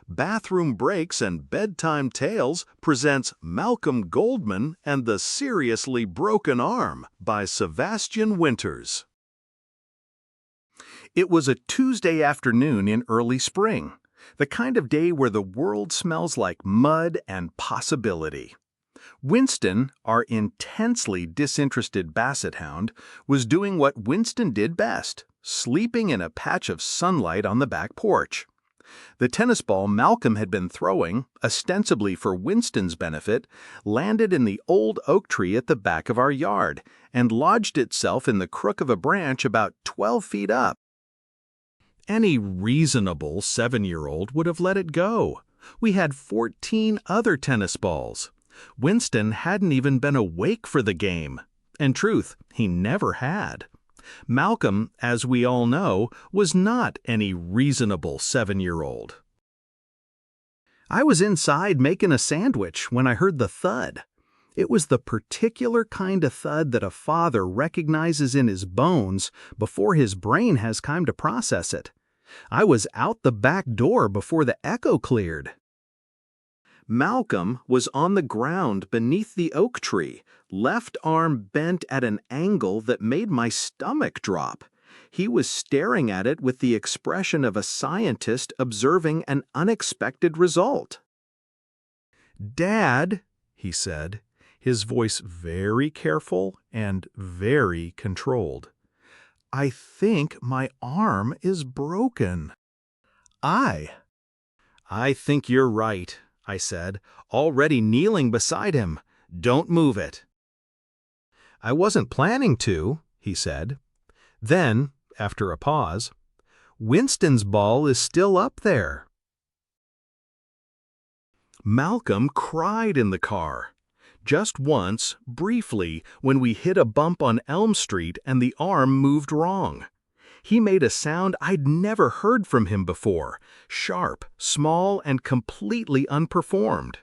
Bathroom Breaks and Bedtime Tales presents Malcolm Goldman and the Seriously Broken Arm by Sevastian Winters. It was a Tuesday afternoon in early spring, the kind of day where the world smells like mud and possibility. Winston, our intensely disinterested basset hound, was doing what Winston did best, sleeping in a patch of sunlight on the back porch. The tennis ball Malcolm had been throwing, ostensibly for Winston's benefit, landed in the old oak tree at the back of our yard and lodged itself in the crook of a branch about 12 feet up. Any reasonable 7-year-old would have let it go. We had 14 other tennis balls. Winston hadn't even been awake for the game. In truth, he never had. Malcolm, as we all know, was not any reasonable 7-year-old. I was inside making a sandwich when I heard the thud. It was the particular kind of thud that a father recognizes in his bones before his brain has time to process it. I was out the back door before the echo cleared. Malcolm was on the ground beneath the oak tree, left arm bent at an angle that made my stomach drop. He was staring at it with the expression of a scientist observing an unexpected result. "Dad," he said, his voice very careful and very controlled, "I think my arm is broken." I think you're right," I said, already kneeling beside him. "Don't move it." "I wasn't planning to," he said. Then, after a pause, "Winston's ball is still up there." Malcolm cried in the car. Just once, briefly, when we hit a bump on Elm Street and the arm moved wrong. He made a sound I'd never heard from him before, sharp, small, and completely unperformed.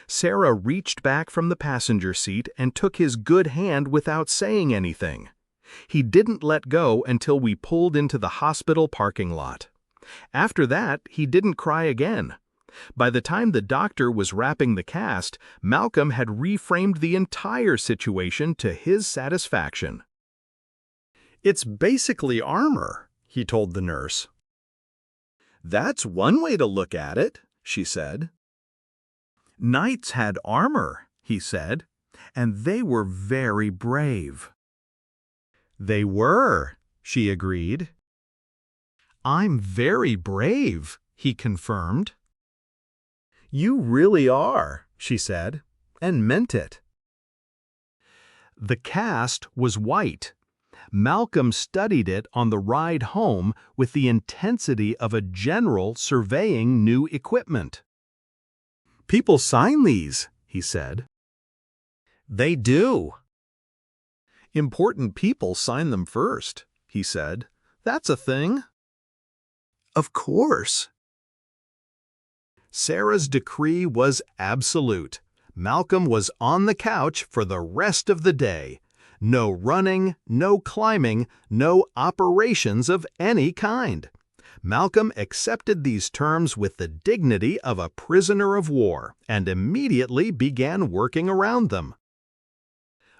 Sarah reached back from the passenger seat and took his good hand without saying anything. He didn't let go until we pulled into the hospital parking lot. After that, he didn't cry again. By the time the doctor was wrapping the cast, Malcolm had reframed the entire situation to his satisfaction. "It's basically armor," he told the nurse. "That's one way to look at it," she said. "Knights had armor," he said, "and they were very brave." "They were," she agreed. "I'm very brave," he confirmed. "You really are," she said, and meant it. The cast was white. Malcolm studied it on the ride home with the intensity of a general surveying new equipment. "People sign these," he said. "They do." "Important people sign them first," he said. "That's a thing." "Of course." Sarah's decree was absolute. Malcolm was on the couch for the rest of the day. No running, no climbing, no operations of any kind. Malcolm accepted these terms with the dignity of a prisoner of war and immediately began working around them.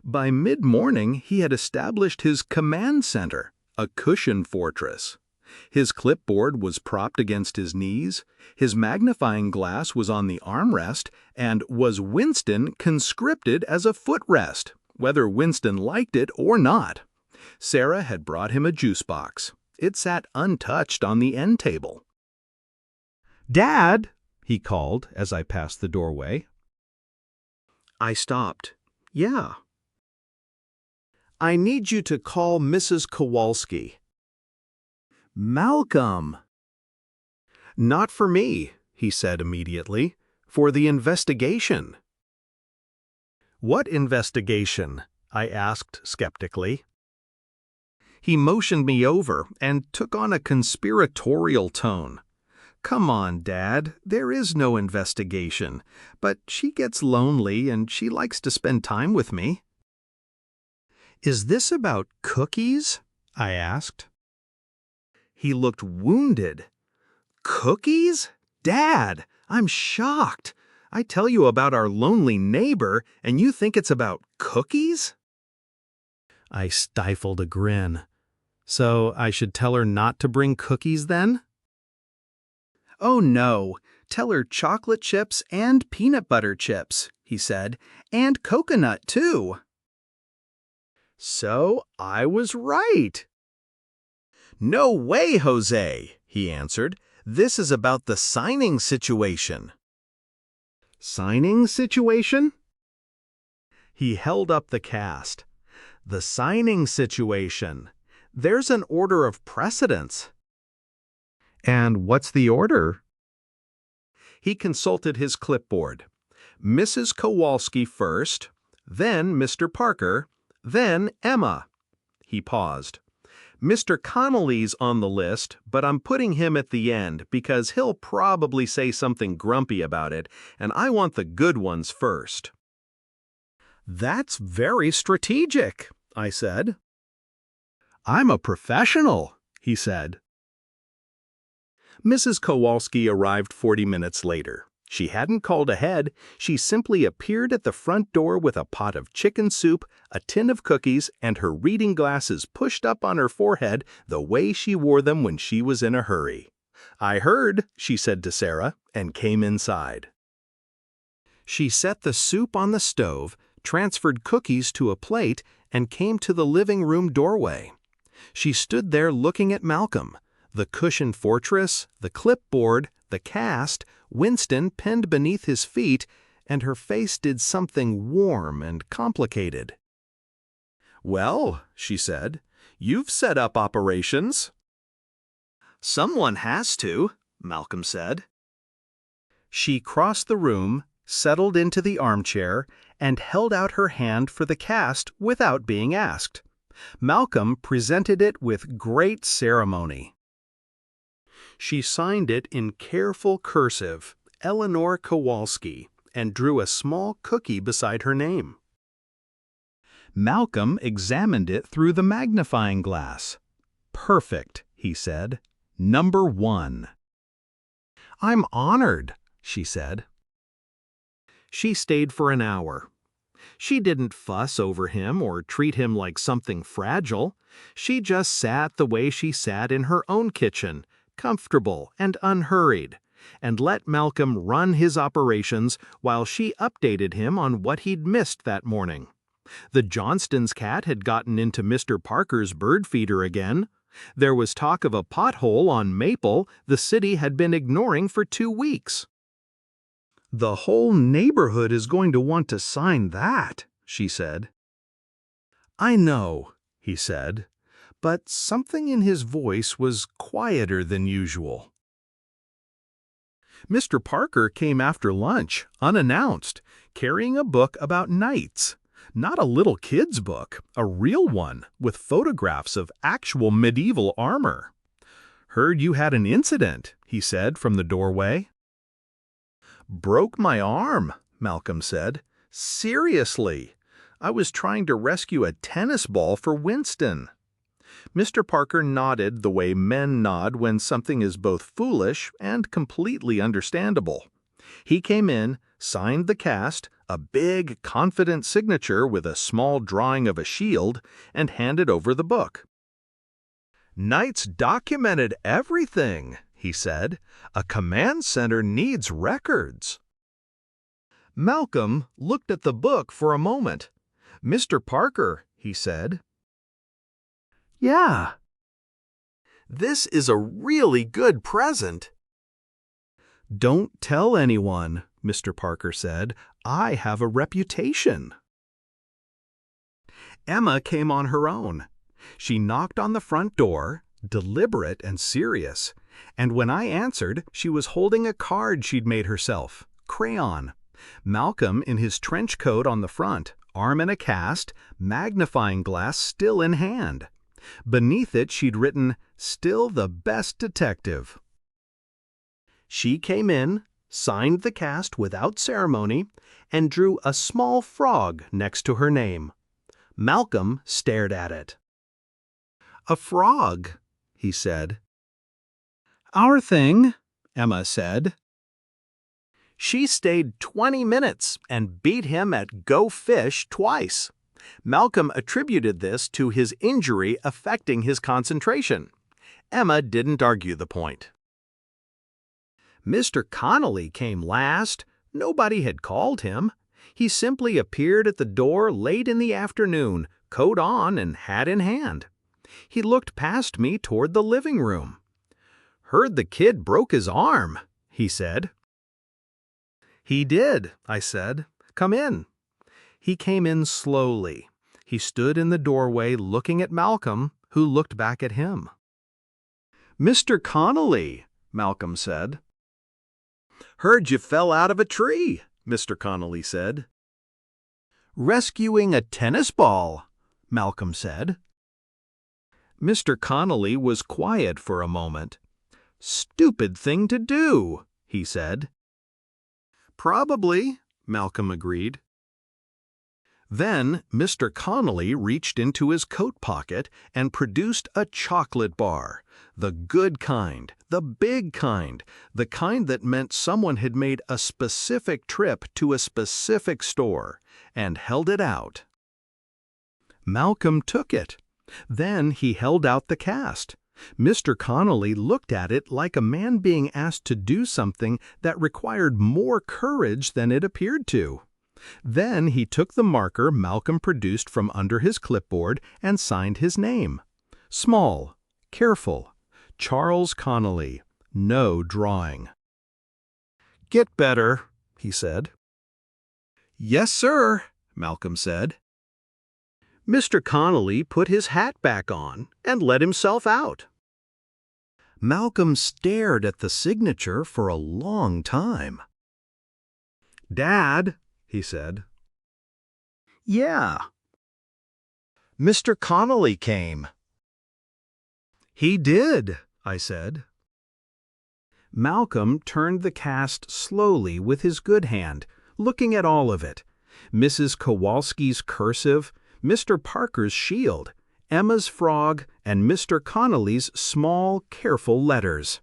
By mid-morning, he had established his command center, a cushion fortress. His clipboard was propped against his knees, his magnifying glass was on the armrest, and was Winston conscripted as a footrest, whether Winston liked it or not. Sarah had brought him a juice box. It sat untouched on the end table. "Dad," he called as I passed the doorway. I stopped. "Yeah." "I need you to call Mrs. Kowalski." "Malcolm." "Not for me," he said immediately. "For the investigation." "What investigation?" I asked skeptically. He motioned me over and took on a conspiratorial tone. "Come on, Dad, there is no investigation, but she gets lonely and she likes to spend time with me." "Is this about cookies?" I asked. He looked wounded. "Cookies?" Dad, I'm shocked. I tell you about our lonely neighbor, and you think it's about cookies? I stifled a grin. So I should tell her not to bring cookies then? Oh no, tell her chocolate chips and peanut butter chips, he said, and coconut too. So I was right. No way, Jose, he answered. This is about the signing situation. Signing situation? He held up the cast. The signing situation. There's an order of precedence. And what's the order? He consulted his clipboard. Mrs. Kowalski first, then Mr. Parker, then Emma. He paused. Mr. Connolly's on the list, but I'm putting him at the end because he'll probably say something grumpy about it, and I want the good ones first. That's very strategic, I said. I'm a professional, he said. Mrs. Kowalski arrived 40 minutes later. She hadn't called ahead. She simply appeared at the front door with a pot of chicken soup, a tin of cookies, and her reading glasses pushed up on her forehead the way she wore them when she was in a hurry. I heard, she said to Sarah, and came inside. She set the soup on the stove, transferred cookies to a plate, and came to the living room doorway. She stood there looking at Malcolm, the cushioned fortress, the clipboard, the cast, Winston pinned beneath his feet, and her face did something warm and complicated. Well, she said, you've set up operations. Someone has to, Malcolm said. She crossed the room, settled into the armchair, and held out her hand for the cast without being asked. Malcolm presented it with great ceremony. She signed it in careful cursive, Eleanor Kowalski, and drew a small cookie beside her name. Malcolm examined it through the magnifying glass. Perfect, he said. Number 1. I'm honored, she said. She stayed for an hour. She didn't fuss over him or treat him like something fragile. She just sat the way she sat in her own kitchen, comfortable and unhurried, and let Malcolm run his operations while she updated him on what he'd missed that morning. The Johnstons' cat had gotten into Mr. Parker's bird feeder again. There was talk of a pothole on Maple the city had been ignoring for 2 weeks. The whole neighborhood is going to want to sign that, she said. I know, he said, but something in his voice was quieter than usual. Mr. Parker came after lunch, unannounced, carrying a book about knights. Not a little kid's book, a real one, with photographs of actual medieval armor. Heard you had an incident, he said from the doorway. Broke my arm, Malcolm said. Seriously. I was trying to rescue a tennis ball for Winston. Mr. Parker nodded the way men nod when something is both foolish and completely understandable. He came in, signed the cast, a big, confident signature with a small drawing of a shield, and handed over the book. Knights documented everything, he said. A command center needs records. Malcolm looked at the book for a moment. Mr. Parker, he said. Yeah. This is a really good present. Don't tell anyone, Mr. Parker said. I have a reputation. Emma came on her own. She knocked on the front door, deliberate and serious, and when I answered, she was holding a card she'd made herself, crayon. Malcolm in his trench coat on the front, arm in a cast, magnifying glass still in hand. Beneath it she'd written, "Still the best detective." She came in, signed the cast without ceremony, and drew a small frog next to her name. Malcolm stared at it. "A frog," he said. "Our thing," Emma said. She stayed 20 minutes and beat him at Go Fish twice. Malcolm attributed this to his injury affecting his concentration. Emma didn't argue the point. Mr. Connolly came last. Nobody had called him. He simply appeared at the door late in the afternoon, coat on and hat in hand. He looked past me toward the living room. "Heard the kid broke his arm," he said. "He did," I said. "Come in." He came in slowly. He stood in the doorway looking at Malcolm, who looked back at him. "Mr. Connolly," Malcolm said. "Heard you fell out of a tree," Mr. Connolly said. "Rescuing a tennis ball," Malcolm said. Mr. Connolly was quiet for a moment. "Stupid thing to do," he said. "Probably," Malcolm agreed. Then Mr. Connolly reached into his coat pocket and produced a chocolate bar, the good kind, the big kind, the kind that meant someone had made a specific trip to a specific store, and held it out. Malcolm took it. Then he held out the cast. Mr. Connolly looked at it like a man being asked to do something that required more courage than it appeared to. Then he took the marker Malcolm produced from under his clipboard and signed his name. Small, careful, Charles Connolly, no drawing. "Get better," he said. "Yes, sir," Malcolm said. Mr. Connolly put his hat back on and let himself out. Malcolm stared at the signature for a long time. "Dad," he said. "Yeah." "Mr. Connolly came." "He did," I said. Malcolm turned the cast slowly with his good hand, looking at all of it. Mrs. Kowalski's cursive, Mr. Parker's shield, Emma's frog, and Mr. Connolly's small, careful letters.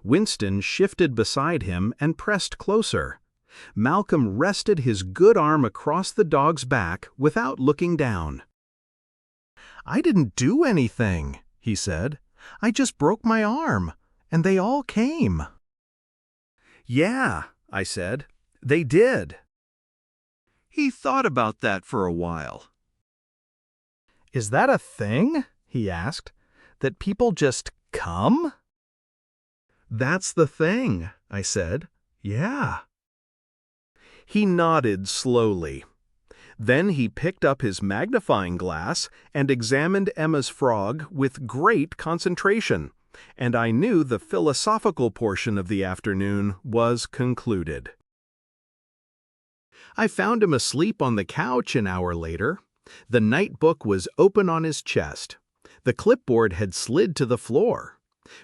Winston shifted beside him and pressed closer. Malcolm rested his good arm across the dog's back without looking down. "I didn't do anything," he said. "I just broke my arm, and they all came." "Yeah," I said, "they did." He thought about that for a while. "Is that a thing?" he asked. "That people just come?" "That's the thing," I said. "Yeah." He nodded slowly. Then he picked up his magnifying glass and examined Emma's frog with great concentration, and I knew the philosophical portion of the afternoon was concluded. I found him asleep on the couch an hour later. The night book was open on his chest. The clipboard had slid to the floor.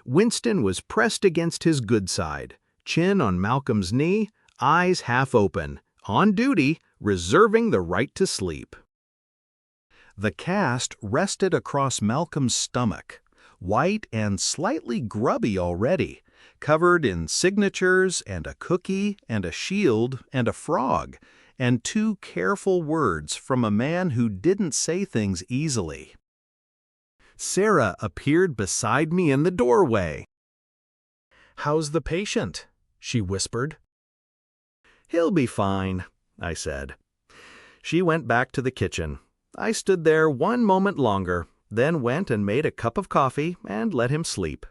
Winston was pressed against his good side, chin on Malcolm's knee, eyes half open, on duty, reserving the right to sleep. The cast rested across Malcolm's stomach, white and slightly grubby already, covered in signatures and a cookie and a shield and a frog, and 2 careful words from a man who didn't say things easily. Sarah appeared beside me in the doorway. "How's the patient?" she whispered. "He'll be fine," I said. She went back to the kitchen. I stood there one moment longer, then went and made a cup of coffee and let him sleep.